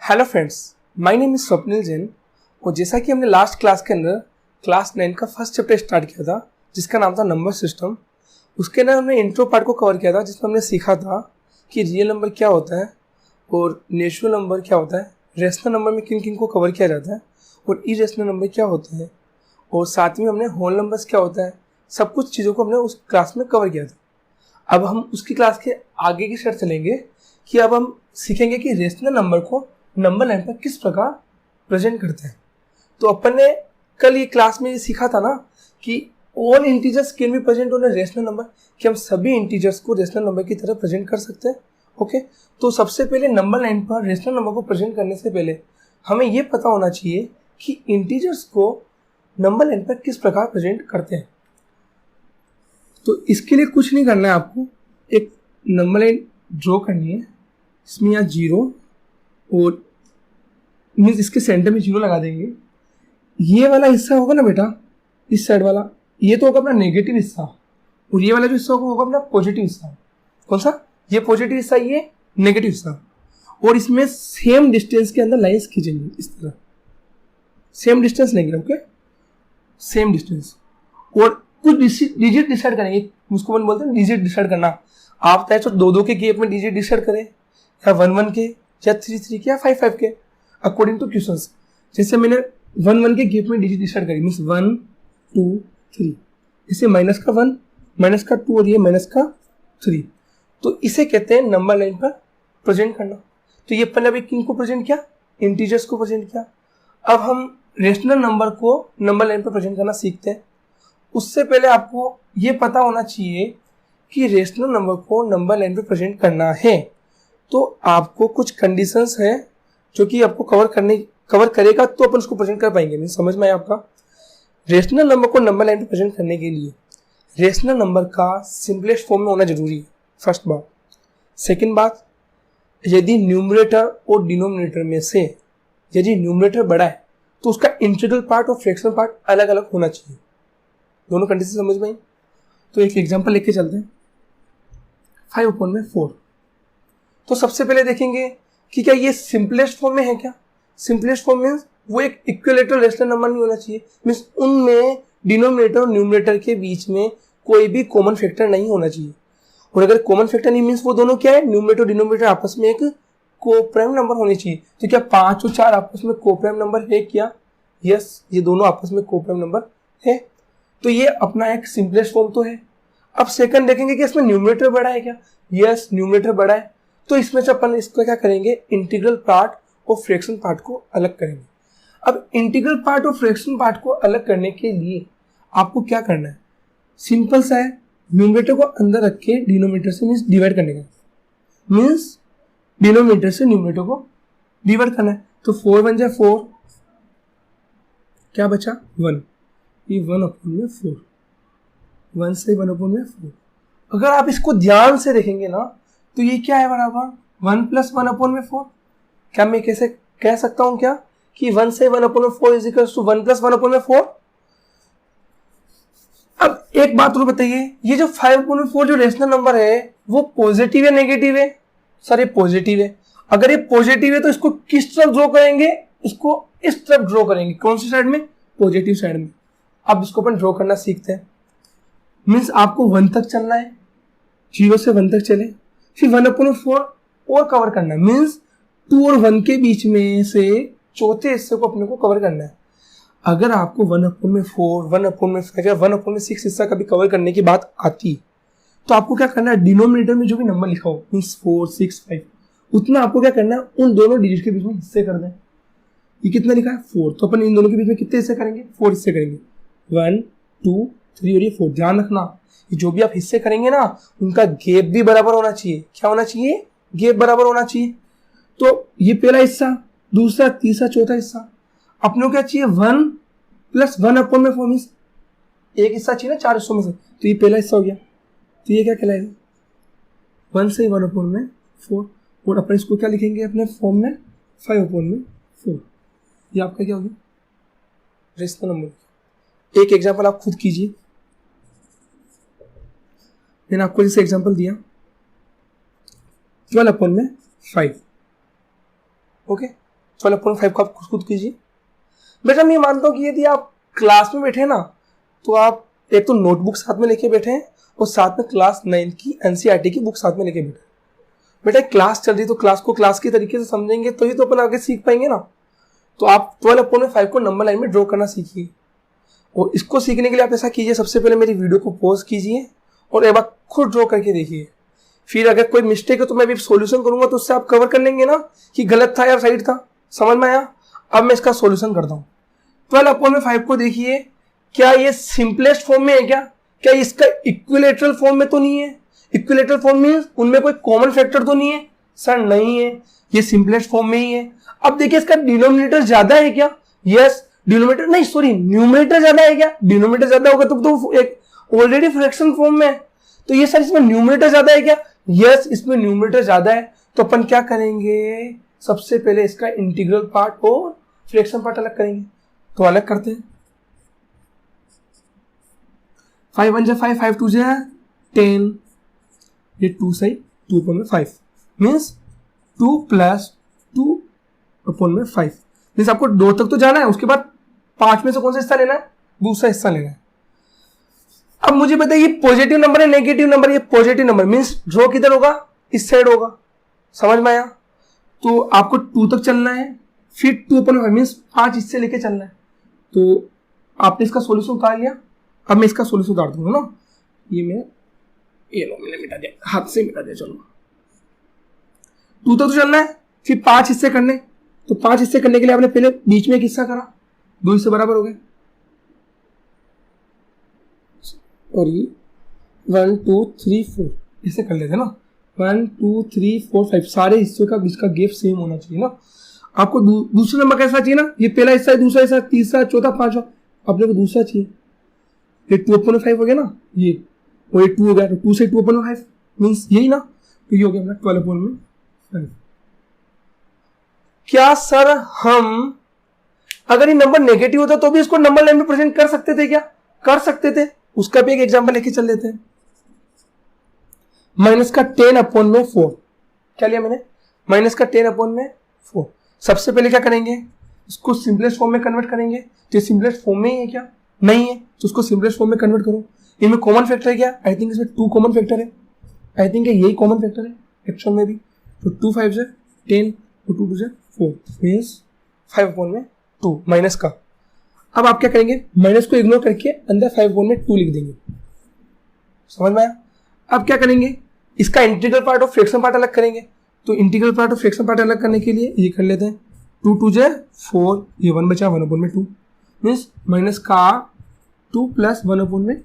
Hello friends, my name is Swapnil Jain. और जैसा कि हमने लास्ट क्लास के अंदर क्लास 9 का फर्स्ट चैप्टर स्टार्ट किया था जिसका नाम था नंबर सिस्टम, उसके अंदर हमने इंट्रो पार्ट को कवर किया था जिसमें हमने सीखा था कि रियल नंबर क्या होता है और नेचुरल नंबर क्या होता है, रेशनल नंबर में किन किन को कवर किया जाता है और इरेशनल नंबर क्या होते हैं, और साथ में हमने होल नंबर्स क्या होता है। सब कुछ चीज़ों को हमने उस क्लास में कवर किया था। अब हम उसकी क्लास के आगे की तरफ चलेंगे कि अब हम सीखेंगे कि रेशनल नंबर को नंबर लाइन पर किस प्रकार प्रेजेंट करते हैं। तो अपन ने कल ये क्लास में ये सीखा था ना कि all integers can be present on a rational number, कि हम सभी इंटीजर्स को रेशनल नंबर की तरह प्रेजेंट कर सकते हैं। ओके, तो सबसे पहले नंबर लाइन पर रेशनल नंबर को प्रेजेंट करने से पहले हमें ये पता होना चाहिए कि इंटीजर्स को नंबर लाइन पर किस प्रकार प्रेजेंट करते हैं। तो इसके लिए कुछ नहीं करना है, आपको एक नंबर लाइन ड्रॉ करनी है। इसमें यहाँ 0 और मीन्स इसके सेंटर में 0 लगा देंगे। ये वाला हिस्सा होगा ना बेटा, इस साइड वाला, ये तो होगा अपना नेगेटिव हिस्सा, और ये वाला जो हिस्सा होगा अपना पॉजिटिव हिस्सा। कौन सा? ये पॉजिटिव हिस्सा, ये नेगेटिव हिस्सा। और इसमें सेम डिस्टेंस के अंदर लाइंस खींचेंगे इस तरह, सेम डिस्टेंस लेंगे। ओके, सेम डिस्टेंस, और कुछ डिजिट डिसाइड करेंगे। उसको अपन बोलते हैं डिजिट डिसाइड करना। आप चाहे तो 2-2 के गैप में डिजिट डिसाइड करें, या 1-1 के, या 3-3 के, या 5-5 के, अकॉर्डिंग टू क्वेश्चंस। जैसे मैंने 1-1 के गैप में डिजिट डिसाइड करी, मीन्स 1 2 3, इसे -1 -2 और ये -3। तो इसे कहते हैं नंबर लाइन पर प्रेजेंट करना। तो ये पहले अभी किन को प्रेजेंट किया? इंटीजर्स को प्रेजेंट किया। अब हम रेशनल नंबर को नंबर लाइन पर प्रेजेंट करना सीखते हैं। उससे पहले आपको ये पता होना चाहिए कि रेशनल नंबर को नंबर लाइन पर प्रेजेंट करना है तो आपको कुछ कंडीशंस हैं जो कि आपको कवर करेगा तो अपन उसको प्रेजेंट कर पाएंगे। नहीं समझ में आया आपका? रेशनल नंबर को नंबर लाइन पर प्रेजेंट करने के लिए रेशनल नंबर का सिंपलेस्ट फॉर्म में होना जरूरी है, फर्स्ट बात। सेकंड बात, यदि न्यूमरेटर और डिनोमिनेटर में से यदि न्यूमरेटर बड़ा है तो उसका इंटीग्रल पार्ट और फ्रैक्शनल पार्ट अलग अलग होना चाहिए। दोनों कंडीशन समझ में आई? तो एक एग्जांपल लेके चलते हैं, 5/4। तो सबसे पहले देखेंगे कि क्या ये सिंपलेस्ट फॉर्म में है। क्या सिंपलेस्ट फॉर्म मीन्स वो एक इक्विलेटरल रेशनल नंबर नहीं होना चाहिए, मीन्स उनमें डिनोमिनेटर और न्यूमरेटर के बीच में कोई भी कॉमन फैक्टर नहीं होना चाहिए। और अगर कॉमन फैक्टर नहीं मीन्स वो दोनों क्या है, न्यूमरेटर और डिनोमिनेटर आपस में एक कोप्राइम नंबर होने चाहिए। तो क्या 5 और 4 आपस में कोप्राइम नंबर है क्या? यस, ये दोनों आपस में कोप्राइम नंबर है। तो ये अपना एक सिंपलेस्ट फॉर्म तो है। अब सेकंड देखेंगे कि इसमें न्यूमरेटर बड़ा है क्या? यस, न्यूमरेटर बड़ा है। तो इसमें से अपन इसको क्या करेंगे, इंटीग्रल पार्ट और फ्रैक्शन पार्ट को अलग करेंगे। अब इंटीग्रल पार्ट और फ्रैक्शन पार्ट को अलग करने के लिए आपको क्या करना है, सिंपल सा है, न्यूमरेटर को अंदर रख के डिनोमिनेटर से मीन्स डिवाइड करने का, मीन्स डिनोमिनेटर से न्यूमरेटर को डिवाइड करना है। तो 4 × 1 = 4, क्या बचा 1, ये 1/4, 1 से 1/4। अगर आप इसको ध्यान से देखेंगे ना तो ये क्या है, बराबर 1 + 1/4। क्या मैं कैसे कह सकता हूं क्या कि 1 से 1/4 इज इक्वल टू 1 + 1/4। अब एक बात और बताइए, ये जो 5/4 जो रेशनल नंबर है वो पॉजिटिव है नेगेटिव है? सर ये पॉजिटिव है। अगर ये पॉजिटिव है तो इसको किस तरफ ड्रॉ करेंगे? इसको इस तरफ ड्रॉ करेंगे। कौन सी साइड में? पॉजिटिव साइड में। अब इसको अपन ड्रॉ करना सीखते हैं। मीन्स आपको 1 तक चलना है, 0 से 1 तक चले, फिर 1/4 और कवर करना है, मीन्स 2 और 1 के बीच में से चौथे हिस्से को अपने को कवर करना है। अगर आपको 1/4, 1/5 या 1/6 हिस्सा कभी कवर करने की बात आती तो आपको क्या करना है, डिनोमिनेटर में जो भी नंबर लिखा हो मीन्स 4 6 5 उतना आपको क्या करना है, उन दोनों डिजिट के बीच में हिस्से कर दें। ये कितना लिखा है 4, तो अपन इन दोनों के बीच में कितने हिस्से करेंगे? 4 हिस्से करेंगे, 1 2 3 और ये 4। ध्यान रखना जो भी आप हिस्से करेंगे ना उनका गैप भी बराबर होना चाहिए। क्या होना चाहिए? गैप बराबर होना चाहिए। तो ये पहला हिस्सा, दूसरा, तीसरा, चौथा हिस्सा अपने को क्या चाहिए, 1 + 1/4 मीन्स एक हिस्सा चाहिए ना 4 हिस्सों में से। तो ये पहला हिस्सा हो गया, तो ये क्या कहलाएगा 1 से 1/4। और अपन इसको क्या लिखेंगे अपने फॉर्म में, 5/4। ये आपका क्या हो गया, रेशनल नंबर। एक एग्जांपल आप खुद कीजिए, मैंने आपको जैसे एग्जांपल दिया 12/5। ओके, 12/5 को आप खुद कीजिए। बेटा मैं मानता हूँ कि यदि आप क्लास में बैठे ना तो आप एक तो नोटबुक साथ में लेके बैठे हैं और साथ में क्लास 9 की एनसीईआरटी की बुक साथ में लेके बैठे। बेटा क्लास चल रही तो क्लास को क्लास के तरीके से समझेंगे तो ही तो अपन आगे सीख पाएंगे ना। तो आप 12/5 को नंबर लाइन में ड्रॉ करना सीखिए। और इसको सीखने के लिए आप ऐसा कीजिए, सबसे पहले मेरी वीडियो को पॉज कीजिए और एक बार खुद ड्रॉ करके देखिए। फिर अगर कोई मिस्टेक है तो मैं भी सॉल्यूशन करूंगा तो उससे आप कवर कर लेंगे ना कि गलत था या राइट था। समझ में आया? अब मैं इसका सॉल्यूशन करता हूँ। 12/5 को देखिए, क्या ये सिंपलेस्ट फॉर्म में है क्या इसका इक्विलेटरल फॉर्म में तो नहीं है? इक्विलेटरल फॉर्म में उनमें कोई कॉमन फैक्टर तो नहीं है? सर नहीं है, ये सिंपलेस्ट फॉर्म में ही है। अब देखिए इसका डिनोमिनेटर ज्यादा है क्या? यस, डिनोमिनेटर नहीं सॉरी न्यूमरेटर ज्यादा है क्या? डिनोमिनेटर ज्यादा होगा तो एक ऑलरेडी फ्रैक्शन फॉर्म में है। तो ये सर इसमें न्यूमरेटर ज्यादा है क्या? यस, इसमें न्यूमरेटर ज्यादा है। तो अपन क्या करेंगे, सबसे पहले इसका इंटीग्रल पार्ट और फ्रैक्शन पार्ट अलग करेंगे। तो अलग करते हैं। 5 1 5, 5 2 10, ये 2 सही 2/5 मीन्स 2 + 2/5 मीन्स आपको 2 तक तो जाना है, उसके बाद 5 में से कौन सा हिस्सा लेना है? दूसरा हिस्सा लेना है। अब मुझे बताइए पॉजिटिव नंबर है नेगेटिव नंबर? ये पॉजिटिव नंबर मीन्स ड्रॉ किधर होगा? इस साइड होगा। समझ में आया? तो आपको 2 तक चलना है, फिर 2/5 मीन्स 5 इससे लेके चलना है। तो आपने इसका सॉल्यूशन उतार लिया। अब मैं इसका सॉल्यूशन उतार दूंगा ना। ये लो मैंने मिटा दिया, हाथ से मिटा दिया। चलो 2 तक तो चलना है, फिर 5 हिस्से करने। तो 5 हिस्से करने के लिए आपने पहले बीच में एक हिस्सा करा, 2 हिस्से बराबर हो गए। और ये 1 2 3 4 इसे कर लेते ना। 1 2 3 4 5 सारे हिस्सों का बीच का गैप सेम होना चाहिए ना। आपको दूसरा नंबर कैसा चाहिए ना? ये पहला हिस्सा है, दूसरा हिस्सा, तीसरा, चौथा, पांचवा। अपने को दूसरा चाहिए। ये 2/5 हो गया ना, ये और ये 2 हो गया। तो 2 से 2/5 मीन्स यही ना। तो ये हो गया अपना 12/5। क्या सर हम अगर ये नंबर नेगेटिव होता तो भी इसको नंबर लाइन में प्रेजेंट कर सकते थे क्या? कर सकते थे। उसका भी एक एग्जांपल लेके चल लेते हैं। -10/4 क्या लिया मैंने? -10/4। सबसे पहले क्या करेंगे, इसको सिंपलेस्ट फॉर्म में कन्वर्ट करेंगे। तो ये सिंपलेस्ट फॉर्म में ही है क्या? नहीं है, तो उसको सिंपलेस्ट फॉर्म में कन्वर्ट करो। इनमें कॉमन फैक्टर है क्या? आई थिंक इसमें 2 कॉमन फैक्टर है। आई थिंक यही कॉमन फैक्टर है एक्चुअल में भी। तो 2 5 से 10 और 2 2 से 4 मीन्स 5/2 माइनस का। अब आप क्या करेंगे, माइनस को इग्नोर करके अंदर 5/2 लिख देंगे। समझ में आया? अब क्या करेंगे, इसका इंटीग्रल पार्ट और फ्रैक्शन पार्ट अलग करेंगे। तो इंटीग्रल पार्ट और फ्रैक्शन पार्ट अलग करने के लिए ये कर लेते हैं। 2 2 से 4, ये 1 बचा 1/2 मीन्स माइनस का 2 + 1/2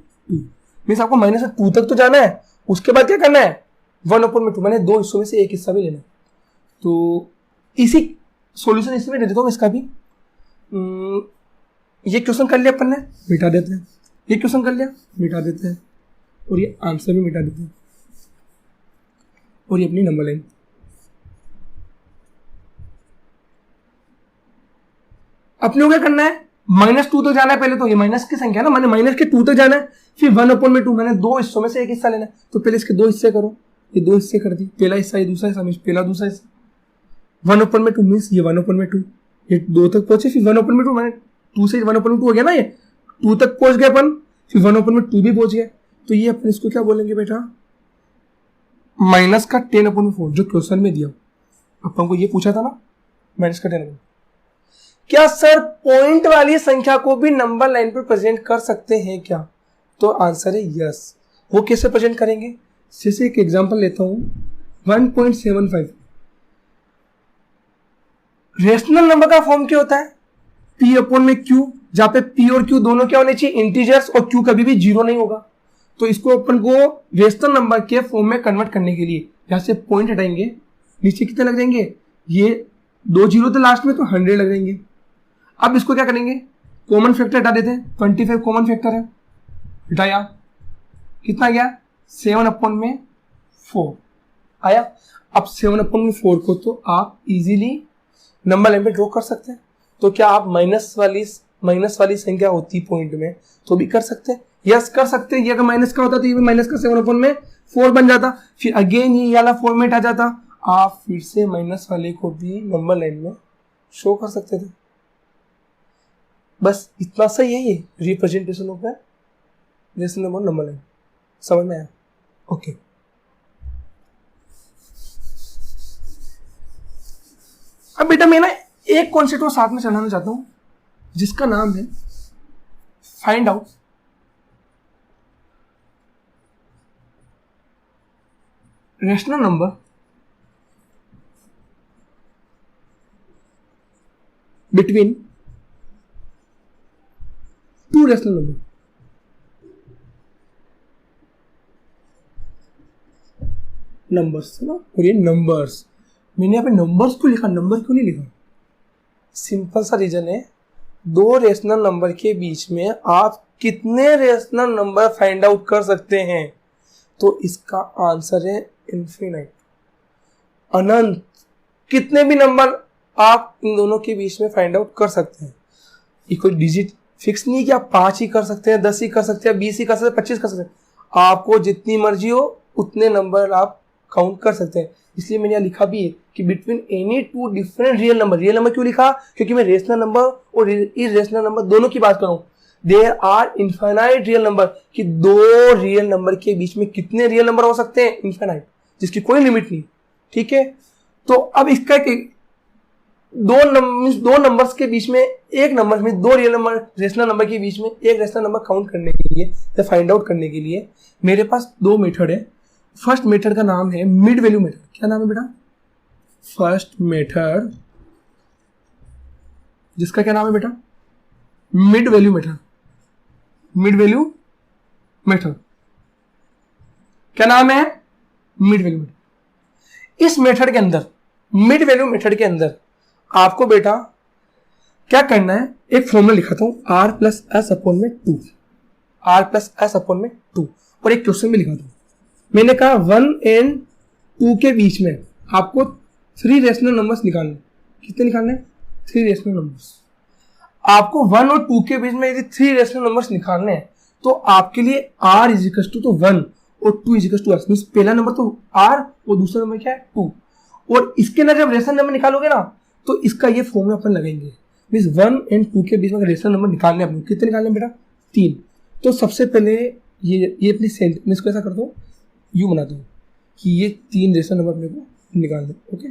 मीन्स आपको -2 तक तो जाना है। उसके बाद क्या करना है? 1/2 मैंने 2 हिस्सों में से एक हिस्सा भी लेना है। तो इसी सॉल्यूशन इसमें दे देता हूँ इसका भी। ये क्वेश्चन कर लिया अपन ने, मिटा देते हैं। ये क्वेश्चन कर लिया, मिटा देते हैं। और ये आंसर भी मिटा देते हैं। और ये अपनी नंबर लाइन। अपने को क्या करना है, -2 तक जाना है पहले। तो ये माइनस की संख्या है ना, मैंने माइनस के 2 तक जाना है। फिर 1/2 मैंने 2 हिस्सों में से एक हिस्सा लेना है। तो पहले इसके 2 हिस्से करो। ये 2 हिस्से कर दी, पहला हिस्सा ये दूसरा हिस्सा मीन्स पहला दूसरा हिस्सा। 1/2 मीन्स ये 1/2, ये 2 तक पहुंचे। फिर 1/2 मैंने 2 से 1/2 हो गया ना, ये 2 तक पहुंच गए अपन। फिर 1/2 भी पहुंच गया। तो ये अपन इसको क्या बोलेंगे बेटा, -10/4 जो क्वेश्चन में दिया। अपन को ये पूछा था ना -10/4। क्या सर पॉइंट वाली संख्या को भी नंबर लाइन पर प्रेजेंट कर सकते हैं क्या? तो आंसर है यस। वो कैसे प्रेजेंट करेंगे? जैसे एक एग्जांपल लेता हूं, 1.75 रेशनल नंबर का फॉर्म क्या होता है? P/Q, जहां पे P और Q दोनों क्या होने चाहिए? इंटीजर्स, और Q कभी भी 0 नहीं होगा। तो इसको अपन को रेशनल नंबर के फॉर्म में कन्वर्ट करने के लिए यहां से पॉइंट हटाएंगे, नीचे कितने लग जाएंगे? ये 2 0 तो लास्ट में, तो 100 लग जाएंगे। अब इसको क्या करेंगे, कॉमन फैक्टर हटा देते हैं। 25 कॉमन फैक्टर है, हटाया, कितना गया? 7/4 आया। अब 7/4 को तो आप इजीली नंबर लाइन पे ड्रॉ कर सकते हैं। तो क्या आप माइनस वाली संख्या होती पॉइंट में तो भी कर सकते हैं? यस कर सकते हैं। ये अगर माइनस का होता तो ये भी माइनस का 7/4 बन जाता। फिर अगेन ये वाला फॉर्मेट आ जाता। आप फिर से माइनस वाले को भी नंबर लाइन में शो कर सकते थे। बस इतना सही है ये representation of rational number number line. समझ में आया? ओके। अब बेटा मैं ना एक कॉन्सेप्ट को साथ में चलाना चाहता हूं जिसका नाम है find out rational number between two rational number. Numbers ना, और ये नंबर्स, मैंने यहाँ पे नंबर्स क्यों लिखा, नंबर क्यों नहीं लिखा? सिंपल सा रीजन है, दो रेशनल नंबर के बीच में आप कितने रेशनल नंबर फाइंड आउट कर सकते हैं? तो इसका आंसर है इन्फिनाइट, अनंत। कितने भी नंबर आप इन दोनों के बीच में फाइंड आउट कर सकते हैं। ये कोई डिजिट फिक्स नहीं कि आप 5 ही कर सकते हैं, 10 ही कर सकते हैं, 20 ही कर सकते हैं, 25 कर सकते हैं। आपको जितनी मर्जी हो उतने नंबर आप काउंट कर सकते हैं। इसलिए मैंने यहाँ लिखा भी है कि between any two different real number. Real number क्यों लिखा? क्योंकि मैं रेशनल नंबर और इरेशनल नंबर दोनों की बात करूं। There are infinite real number, कि दो रियल नंबर के बीच में कितने रियल नंबर हो सकते हैं? इनफाइनाइट, जिसकी कोई लिमिट नहीं। ठीक है, तो अब इसका दो नंबर्स के बीच में, एक नंबर में दो रियल नंबर रेशनल नंबर के बीच में एक रेशनल नंबर काउंट करने के लिए या फाइंड आउट करने के लिए मेरे पास दो मेथड है। फर्स्ट मेथड का नाम है मिड वैल्यू मेथड। क्या नाम है बेटा? फर्स्ट मेथड, जिसका क्या नाम है बेटा? Mid value method. Mid value method क्या नाम है? Mid value method. इस मेथड के अंदर, मिड वैल्यू मेथड के अंदर आपको बेटा क्या करना है? एक फॉर्मूला लिखाता हूं, r प्लस एस अपॉन में 2, r प्लस एस अपॉन में 2, और एक क्वेश्चन भी लिखा था। मैंने कहा 1 एंड 2 के बीच में आपको 3 रेशनल नंबर्स निकालने। कितने निकालने? 3 रेशनल नंबर्स। आपको 1 और 2 के बीच में यदि 3 रेशनल नंबर्स निकालने हैं तो आपके लिए r इजिकल्स टू तो 1 और 2 इजिकल्स टू s, मींस पहला नंबर तो r और दूसरा नंबर क्या है? 2। और इसके अंदर जब रेशनल नंबर निकालोगे ना तो इसका ये फॉर्मूला अपन लगाएंगे, मींस 1 एंड 2 के बीच में रेशनल नंबर निकालने अपने। कितने निकालने बेटा? 3। तो सबसे पहले ये अपनी सेंट में इसको ऐसा कर दो, यू बना दो कि ये 3 रेशनल नंबर अपने को निकाल दो। ओके,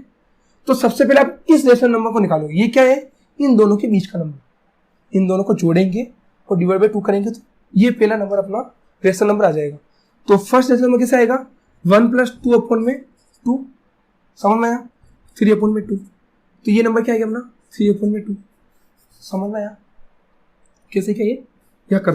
तो सबसे पहले आप इस रेशनल नंबर को निकालोगे। ये क्या है? इन दोनों के बीच का नंबर। इन दोनों को जोड़ेंगे और डिवाइड बाय 2 करेंगे तो ये पहला नंबर अपना रेशनल नंबर आ जाएगा। तो फर्स्ट रेशनल नंबर कैसे आएगा? 1 प्लस 2 अपॉन में 2। समझ में आया? 3 अपॉन में 2। तो ये नंबर क्या आएगा अपना? 3 अपॉन में 2। समझ में आया कैसे? क्या ये क्या कर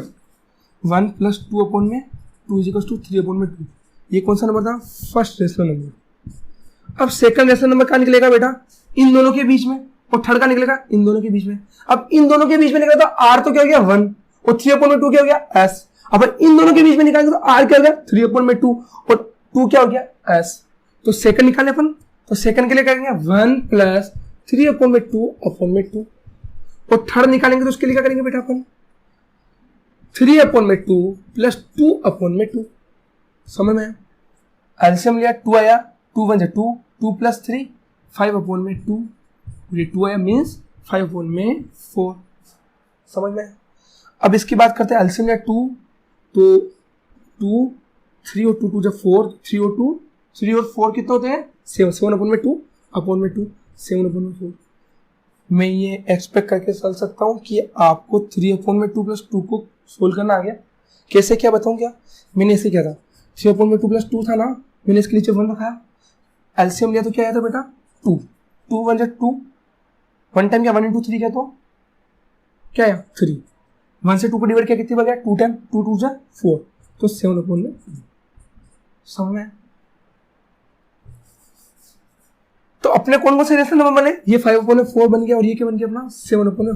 1 प्लस 2 अपॉन में 2 इजिकल्स टू 3 अपॉन में 2। ये कौन सा नंबर था? First rational number. अब सेकंड रेशनल नंबर कहाँ निकलेगा बेटा? इन दोनों के बीच में। और थर्ड का निकलेगा इन दोनों के बीच में। अब इन दोनों के बीच में निकला तो r तो क्या हो गया? 1, और 3 अपॉन में 2 क्या हो गया? s। अब इन दोनों के बीच में निकालेंगे तो r क्या हो गया? 3 अपॉन में 2, और 2 क्या हो गया? s। तो सेकंड निकाले अपन, तो सेकंड के लिए करेंगे 1 प्लस 3 अपॉन में 2 अपॉन में 2, और थर्ड निकालेंगे तो उसके लिए क्या करेंगे बेटा अपन? 3 अपॉन में 2 प्लस 2 अपॉन में 2। समझ में? एलसीएम लिया, 2 आया, 2 1 2, 2 प्लस 3 5 अपॉन में 2, ये 2 आया मीन्स 5 अपॉन में 4। समझ में? अब इसकी बात करते हैं। एलसीएम लिया 2, तो 2 3 और 2 2 जब 4, 3 और 2, 3 और 4 कितने होते हैं? 7, 7 अपॉन में 2 अपॉन में 2, 7 अपॉन में 4। मैं ये एक्सपेक्ट करके चल सकता हूँ कि आपको 3 अपॉन में 2 प्लस 2 को सोल्व करना आ गया। कैसे क्या बताऊँ क्या? मैंने ऐसे किया था, 3 अपॉन में 2 प्लस 2 था ना, मैंने इसके नीचे 1 रखा। एलसीएम लिया तो क्या आया था बेटा? 2, 2 1 2, 1 टाइम क्या 1 इंटू 3 क्या, तो क्या आया? 3। 1 से 2 को डिवाइड किया कितनी बार गया? 2 टाइम, 2 2 जा 4, तो 7 अपॉन में 3। समझ में? तो अपने कौन से रेशनल नंबर बने? ये 5 अपॉन में 4 बन गया, और ये क्या बन गया अपना? 7 अपॉन में।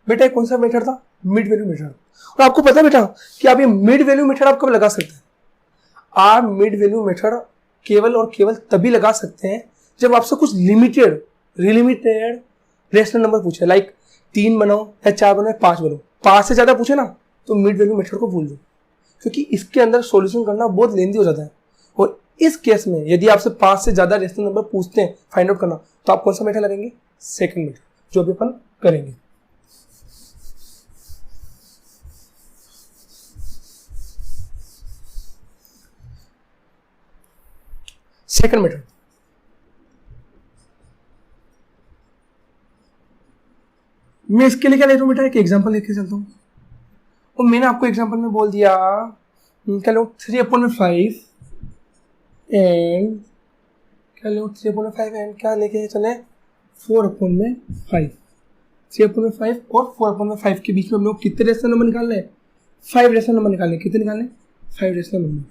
बेटा ये कौन सा मेथड था? Mid value method. और आपको पता है बेटा कि आप ये मिड वैल्यू मेथड आप कब लगा सकते हैं? आप मिड वैल्यू मेथड केवल और केवल तभी लगा सकते हैं जब आपसे कुछ लिमिटेड रेशनल नंबर पूछे, लाइक 3 बनाओ या 4 बनाओ या 5 बनाओ। 5 से ज्यादा पूछे ना तो मिड वैल्यू मेथड को भूल दो, क्योंकि इसके अंदर सॉल्यूशन करना बहुत लेंदी हो जाता है। और इस केस में यदि आपसे 5 से ज्यादा रेशनल नंबर पूछते हैं फाइंड आउट करना, तो आप कौन सा मेथड लगेंगे? सेकंड मेथड जो भी अपन करेंगे। सेकंड मेथड, मैं इसके लिए क्या ले रहा हूं बेटा, एक एग्जांपल लेके चलता हूं। और मैंने आपको एग्जांपल में बोल दिया क्या लो 3/5 एंड क्या लो 3/5 एंड क्या लेके चले 4/5। 3/5 और 4/5 के बीच में हम लोग कितने रेशनल नंबर निकालने हैं, 5 रेशनल नंबर निकालने। कितने निकालने, 5 रेशनल नंबर।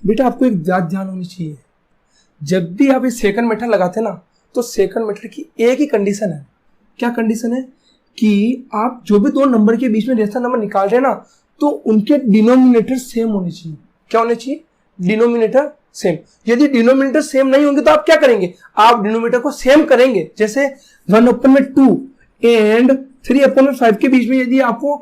बेटा आपको एक बात ध्यान होनी चाहिए, जब भी आप इस सेकंड मेथड लगाते हैं ना, तो सेकंड मेथड की एक ही कंडीशन है। क्या कंडीशन है कि आप जो भी दो नंबर के बीच में रेशनल नंबर निकाल रहे हैं ना, तो उनके डिनोमिनेटर सेम होने चाहिए। क्या होने चाहिए, डिनोमिनेटर सेम। यदि डिनोमिनेटर सेम नहीं होंगे तो आप क्या करेंगे, आप डिनोमिनेटर को सेम करेंगे। जैसे 1/2 एंड 3/5 के बीच में यदि आपको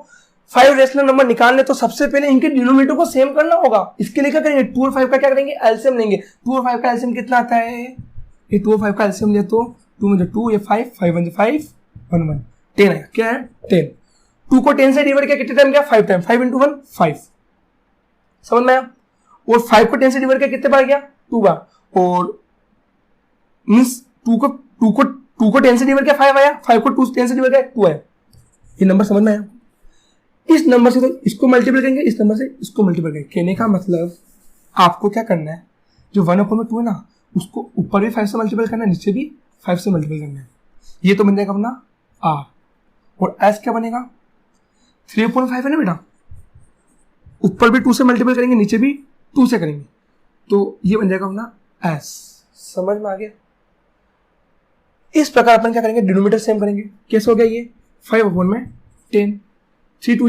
5 रेशनल नंबर निकालने, तो सबसे पहले इनके डिनोमिनेटर को सेम करना होगा। इसके लिए क्या करेंगे, 2 और 5 का क्या करेंगे, एलसीएम लेंगे। 2 और 5 का एलसीएम कितना आता है, ये 2 और 5 का एलसीएम ले तो 2 में 2, ये 5, 5 1 5 1 1 10 है। क्या है 10। 2 को 10 से डिवाइड किया कितने टाइम, क्या 5 टाइम। 5 × 1 5, समझ में आया। और 5 को 10 से डिवाइड किया कितने बार गया, 2 बार। और मींस 2 को 10 से डिवाइड किया 5 आया, 5 को 10 से डिवाइड किया 2 आया। ये नंबर समझ में आया। इस नंबर से तो इसको मल्टीप्लाई करेंगे, इस नंबर से इसको मल्टीप्लाई करेंगे। कहने का मतलब आपको क्या करना है, जो 1/2 है ना, उसको ऊपर भी 5 से मल्टीप्लाई करना है, नीचे भी 5 से मल्टीप्लाई करना है। ये तो बन जाएगा अपना R। और S क्या बनेगा, 3/5 है ना बेटा, ऊपर भी 2 से मल्टीप्लाई करेंगे, नीचे भी 2 से करेंगे, तो ये बन जाएगा अपना S। समझ में आ गया। इस प्रकार अपन क्या करेंगे, डिनोमिनेटर सेम करेंगे। कैसे हो गया ये, 5/10, 3 2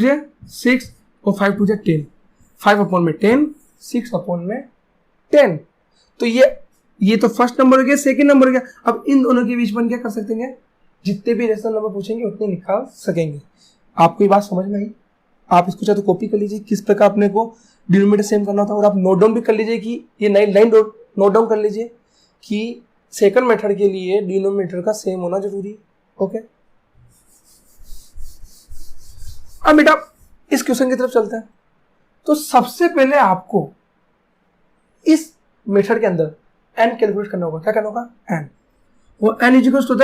6 और 5 2 10, 5/10, 6/10। तो ये तो फर्स्ट नंबर हो गया, सेकंड नंबर हो गया। अब इन दोनों के बीच में क्या कर सकते हैं, जितने भी रेशनल नंबर पूछेंगे उतने निकाल सकेंगे। आपको ये बात समझ में आई। आप इसको चाहे तो कॉपी कर लीजिए किस प्रकार अपने को डिनोमिनेटर सेम करना होता है, और आप नोट डाउन भी कर लीजिए कि ये नई लाइन नोट डाउन कर लीजिए कि सेकंड मेथड के लिए डिनोमिनेटर का सेम होना जरूरी है। ओके, अब बेटा इस क्वेश्चन की तरफ चलते हैं। तो सबसे पहले आपको इस मेथड के अंदर n कैलकुलेट करना होगा। क्या करना होगा, n। और n is equal to the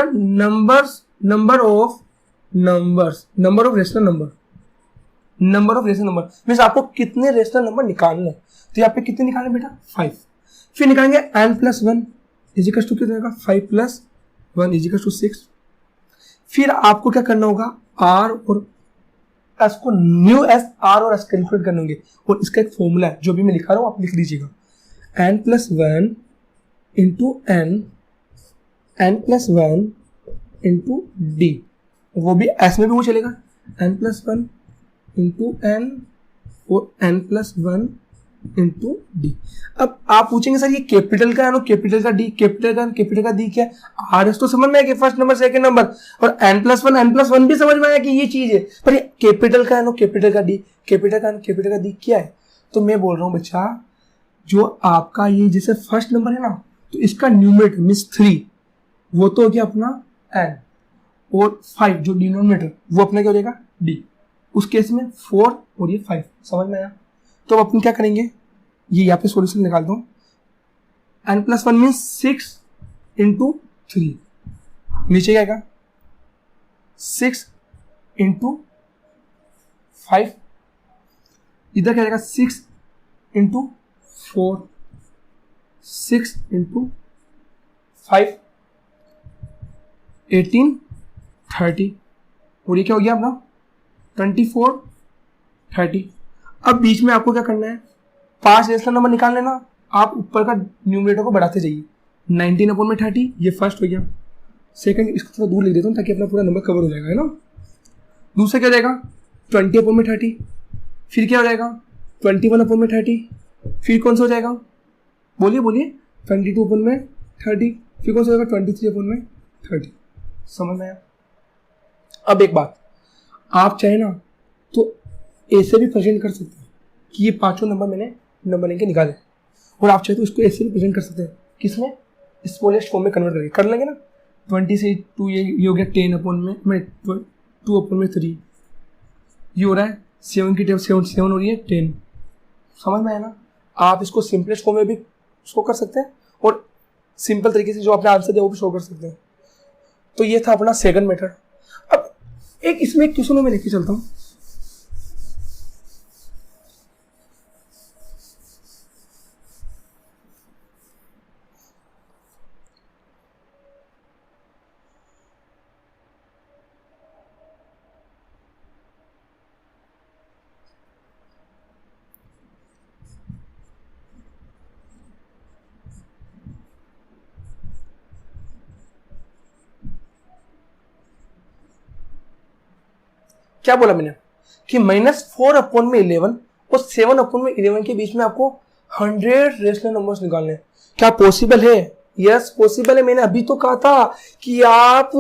number of rational number means आपको कितने रेशनल नंबर निकालने हैं। तो यहाँ पे कितने निकालने बेटा, 5। फिर निकालेंगे n+1 इज इक्वल टू कितना होगा, 5 + 1 इज इक्वल टू 6। फिर आपको क्या करना होगा, r और s को न्यू s, r और s कैलकुलेट करने होंगे। और इसका एक फॉर्मूला है जो भी मैं लिखा रहा हूँ, आप लिख लीजिएगा। n+1 into n+1 into d, वो भी s में भी वो चलेगा, n+1 इंटू n और n+1 इंटू डी। अब आप पूछेंगे सर ये कैपिटल का है ना, कैपिटल का डी, कैपिटल का डी क्या है, आर एस तो समझ में आया कि फर्स्ट नंबर सेकंड नंबर, और n+1 भी समझ में आया कि ये चीज है, पर ये कैपिटल का है ना, कैपिटल का डी, कैपिटल का डी क्या है। तो मैं बोल रहा हूँ बच्चा, जो आपका ये जैसे फर्स्ट नंबर है ना, तो इसका न्यूमरेटर मीन्स 3 वो तो हो गया अपना n, और 5 जो डिनोमिनेटर वो अपना क्या हो जाएगा d। उस केस में 4 और ये 5, समझ में आया। तो अब अपन क्या करेंगे, ये यहाँ पे सॉल्यूशन निकाल दो। n+1 मीन्स 6 इंटू 3, नीचे क्या आएगा 6 इंटू 5, इधर क्या आएगा 6 इंटू 4, 6 इंटू 5, 18 30, और ये क्या हो गया अपना 24 30। अब बीच में आपको क्या करना है, 5 रेशनल नंबर निकाल लेना। आप ऊपर का न्यूमरेटर को बढ़ाते जाइए। 19/30 ये फर्स्ट हो गया, सेकंड इसको थोड़ा दूर लिख देता हूँ ताकि अपना पूरा नंबर कवर हो जाएगा, है ना। दूसरा क्या हो जाएगा 20/30, फिर क्या हो जाएगा 21/30, फिर कौन सा हो जाएगा, बोलिए 22/30, फिर कौन सा हो जाएगा 23/30। समझ में आया। अब एक बात, आप चाहे ना तो ऐसे भी प्रेजेंट कर सकते हैं कि ये पांचों नंबर मैंने नंबर लेके निकाले, और आप चाहे तो इसको ऐसे भी प्रेजेंट कर सकते हैं, किसमें, स्मॉलेस्ट फॉर्म में कन्वर्ट करके कर लेंगे ना। 20 से 2 ये हो गया 10 अपॉन में 2 अपॉन में 3, ये हो रहा है 7 की टेबल 7 हो रही है 10। समझ में आया ना? आप इसको सिंपलेस्ट फॉर्म में भी शो कर सकते हैं और सिंपल तरीके से जो आपने आंसर दिया वो भी शो कर सकते हैं। तो ये था अपना सेकंड मेथड। अब इसमें एक क्वेश्चन मैं लेके चलता हूँ। क्या बोला मैंने कि -4 अपॉन में 11 और 7 अपॉन में 11 के बीच में आपको 100 रेशनल नंबर्स निकालने हैं। क्या पॉसिबल है? यस पॉसिबल है। मैंने अभी तो कहा था कि आप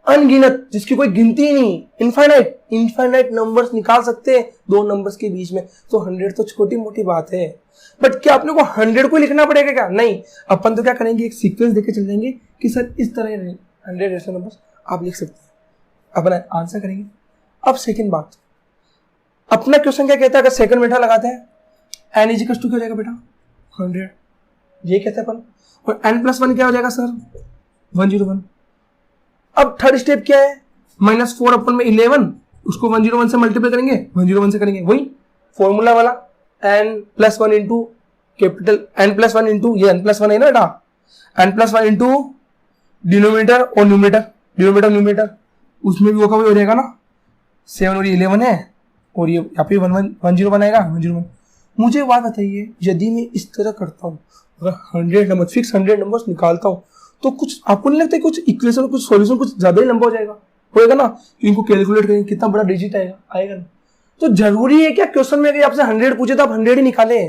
अनगिनत, जिसकी कोई गिनती ही नहीं, इनफाइनाइट नंबर्स निकाल सकते हैं दो नंबर्स के बीच में। तो 100 तो छोटी मोटी बात है, बट क्या आपने को 100 को लिखना पड़ेगा क्या? नहीं, अपन तो क्या करेंगे, एक सीक्वेंस देके चल जाएंगे कि सर इस तरह 100 रेशनल नंबर्स आप लिख सकते हैं, अपना आंसर करेंगे। अब सेकंड बात, अपना क्वेश्चन क्या कहता है? अगर सेकंड मेथड लगाते हैं n इजिकल्स टू क्या हो जाएगा बेटा? 100, ये कहते हैं अपन। और n+1 क्या हो जाएगा सर? 101। अब थर्ड स्टेप क्या है? -4 अपॉन में 11, उसको 101 से मल्टीप्लाई करेंगे, 101 से करेंगे, वही फॉर्मूला वाला n+1 into capital n+1 into ये n+1 है ना बेटा, n+1 इंटू डिनोमिनेटर और न्यूमरेटर, उसमें भी वो कभी हो जाएगा ना, 7 और 11 है और ये यहाँ पे 101 आएगा, 101। मुझे बात बताइए, यदि मैं इस तरह करता हूँ, अगर 100 नंबर फिक्स 100 नंबर्स निकालता हूँ, तो कुछ आपको नहीं लगता है कुछ इक्वेशन, कुछ सॉल्यूशन कुछ ज्यादा ही लंबा हो जाएगा? होएगा ना, इनको कैलकुलेट करेंगे कितना बड़ा डिजिट आएगा ना। तो जरूरी है क्या क्वेश्चन में अगर आपसे 100 पूछे तो आप 100 ही निकाले?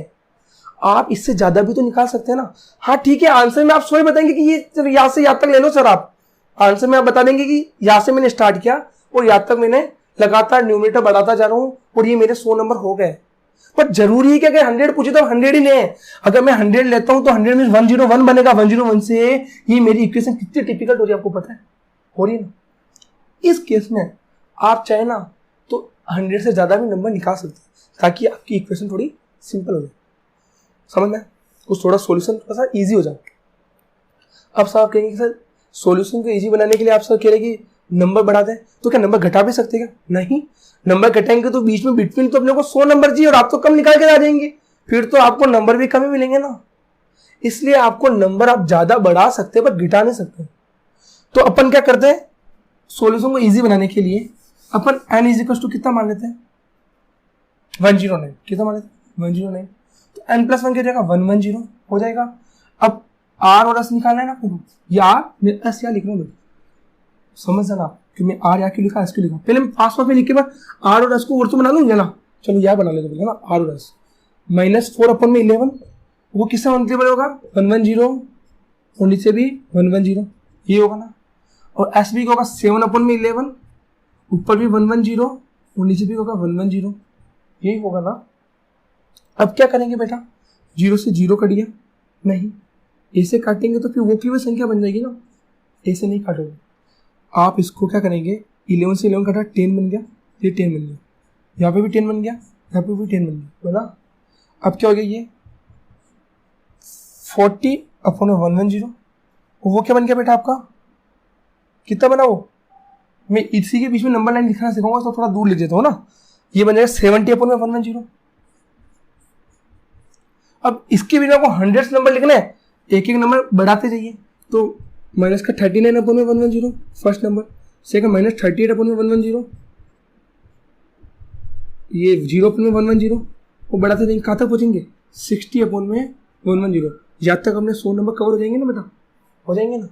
आप इससे ज्यादा भी तो निकाल सकते हैं ना। हाँ ठीक है, आंसर में आप स्वयं बताएंगे कि ये यहाँ से यहाँ तक ले लो सर। आप आंसर में आप बता देंगे कि यहाँ से मैंने स्टार्ट किया और यहाँ तक मैंने लगातार न्यूमरेटर बढ़ाता जा रहा हूँ और ये मेरे 100 नंबर हो गए। पर जरूरी है कि अगर 100 पूछे तो 100 ही नहीं। अगर मैं 100 लेता हूं तो 100 में 101 बनेगा, 101 से ये मेरी इक्वेशन कितनी टिपिकल हो रही है आपको पता है? हो रही है ना। इस केस में आप चाहे ना तो 100 से ज्यादा भी नंबर निकाल सकते हैं ताकि आपकी इक्वेशन थोड़ी सिंपल हो जाए। समझ में? कुछ थोड़ा सोल्यूशन थोड़ा सा ईजी हो जाए। अब सर आप कहेंगे सर सोल्यूशन को ईजी बनाने के लिए आप सर कह रहे कि नंबर बढ़ा दें, तो क्या नंबर घटा भी सकते हैं क्या? नहीं, नंबर घटाएंगे तो बीच में बिटवीन तो अपने को 100 नंबर चाहिए और आप तो कम निकाल के आ जाएंगे, फिर तो आपको नंबर भी कम ही मिलेंगे ना। इसलिए आपको नंबर आप ज्यादा बढ़ा सकते हैं पर घटा नहीं सकते। तो अपन क्या करते हैं, सॉल्यूशन को इजी बनाने के लिए अपन n इजिकल्स टू कितना मान लेते हैं? 109। कितना मान लेते हैं? 109। तो n+1 क्या जाएगा? 110 हो जाएगा। अब r और s निकालना है ना आपको, या s या लिख रहा हूँ, समझ जाना कि मैं आर या क्यों लिखा, एस क्यों लिखा। पहले मैं पास में लिख के बाद आर और एस को और तो बना लूंगा ना। चलो यह बना लेते ना, आर और एस। -4 अपॉन में 11, वो किससे मल्टीप्लाई होगा? 110 और नीचे भी 110, ये होगा ना। और एस भी होगा 7 अपॉन में 11, ऊपर भी 110 और नीचे भी होगा 110, यही होगा ना। अब क्या करेंगे बेटा, 0 से 0 कट गया, नहीं ए से काटेंगे तो फिर वो की वो संख्या बन जाएगी ना, ए से नहीं काटोगे। आप इसको क्या करेंगे, 11 से 11 कटा 10 बन गया, ये 10 बन गया, यहाँ पे भी 10 बन गया, यहाँ पे भी 10 बन गया, है ना। अब क्या हो गया, ये 40 अपॉन 110, वो क्या बन गया बेटा आपका? कितना बना वो? मैं इसी के बीच में नंबर लाइन लिखना सिखाऊंगा तो थोड़ा दूर लिख देता हूँ ना। ये बन जाएगा 70 अपॉन 110। अब इसके बिना आपको 100 नंबर लिखना है, एक एक नंबर बढ़ाते जाइए। तो माइनस का 39 अपॉन में 110 फर्स्ट नंबर, सेकंड -38 अपॉन में 110, ये 0 अपॉन में 110, वो बढ़ाते जाएंगे, कहाँ तक पहुँचेंगे? 60 अपॉन में 110। जब तक हमने 100 नंबर कवर हो जाएंगे ना बेटा, हो जाएंगे ना।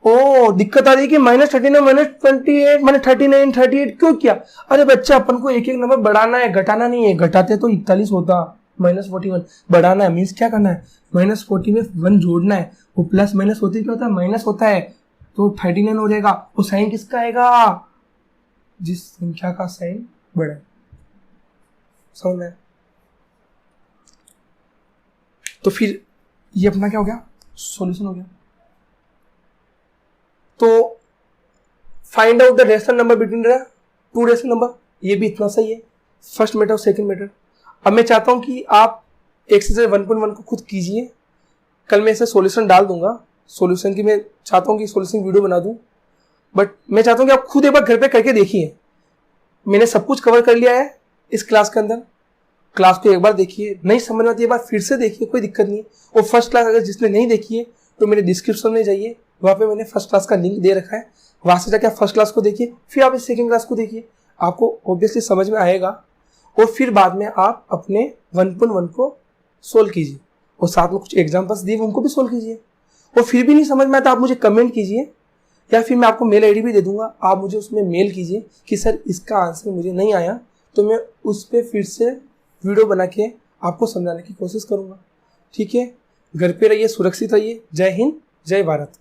ओ दिक्कत आ रही है कि -39 -28 -39 38 क्यों किया? अरे बच्चा, अपन को एक एक नंबर बढ़ाना है, घटाना नहीं है। घटाते तो 41 होता, -41 बढ़ाना है, मीन्स क्या करना है, -40 में 1 जोड़ना है, वो प्लस माइनस होती क्या होता है? माइनस होता है, तो 39 हो जाएगा। वो साइन किसका आएगा? जिस संख्या का साइन बड़ा है। समझ में? तो फिर ये अपना क्या हो गया, सॉल्यूशन हो गया। तो find out the rational number between the two rational number, ये भी इतना सही है, फर्स्ट मेथड और सेकंड मेथड। अब मैं चाहता हूँ कि आप एक्सरसाइज 1.1 को खुद कीजिए। कल मैं इसे सॉल्यूशन डाल दूंगा, सॉल्यूशन की मैं चाहता हूँ कि सॉल्यूशन वीडियो बना दूँ, बट मैं चाहता हूँ कि आप खुद एक बार घर पे करके देखिए। मैंने सब कुछ कवर कर लिया है इस क्लास के अंदर। क्लास को एक बार देखिए, नहीं समझ में आती है एक बार फिर से देखिए, कोई दिक्कत नहीं है। और फर्स्ट क्लास अगर जिसने नहीं देखी है तो मेरे डिस्क्रिप्शन में जाइए, वहाँ पे मैंने फर्स्ट क्लास का लिंक दे रखा है, वहाँ से जाके आप फर्स्ट क्लास को देखिए, फिर आप इस सेकंड क्लास को देखिए, आपको ऑब्वियसली समझ में आएगा। और फिर बाद में आप अपने 1.1 को सोल्व कीजिए और साथ में कुछ एग्जाम्पल्स दिए उनको भी सोल्व कीजिए। और फिर भी नहीं समझ में आता आप मुझे कमेंट कीजिए, या फिर मैं आपको मेल आईडी भी दे दूंगा, आप मुझे उसमें मेल कीजिए कि सर इसका आंसर मुझे नहीं आया, तो मैं उस पर फिर से वीडियो बना के आपको समझाने की कोशिश करूंगा। ठीक है, घर पे रहिए, सुरक्षित रहिए। जय हिंद, जय भारत।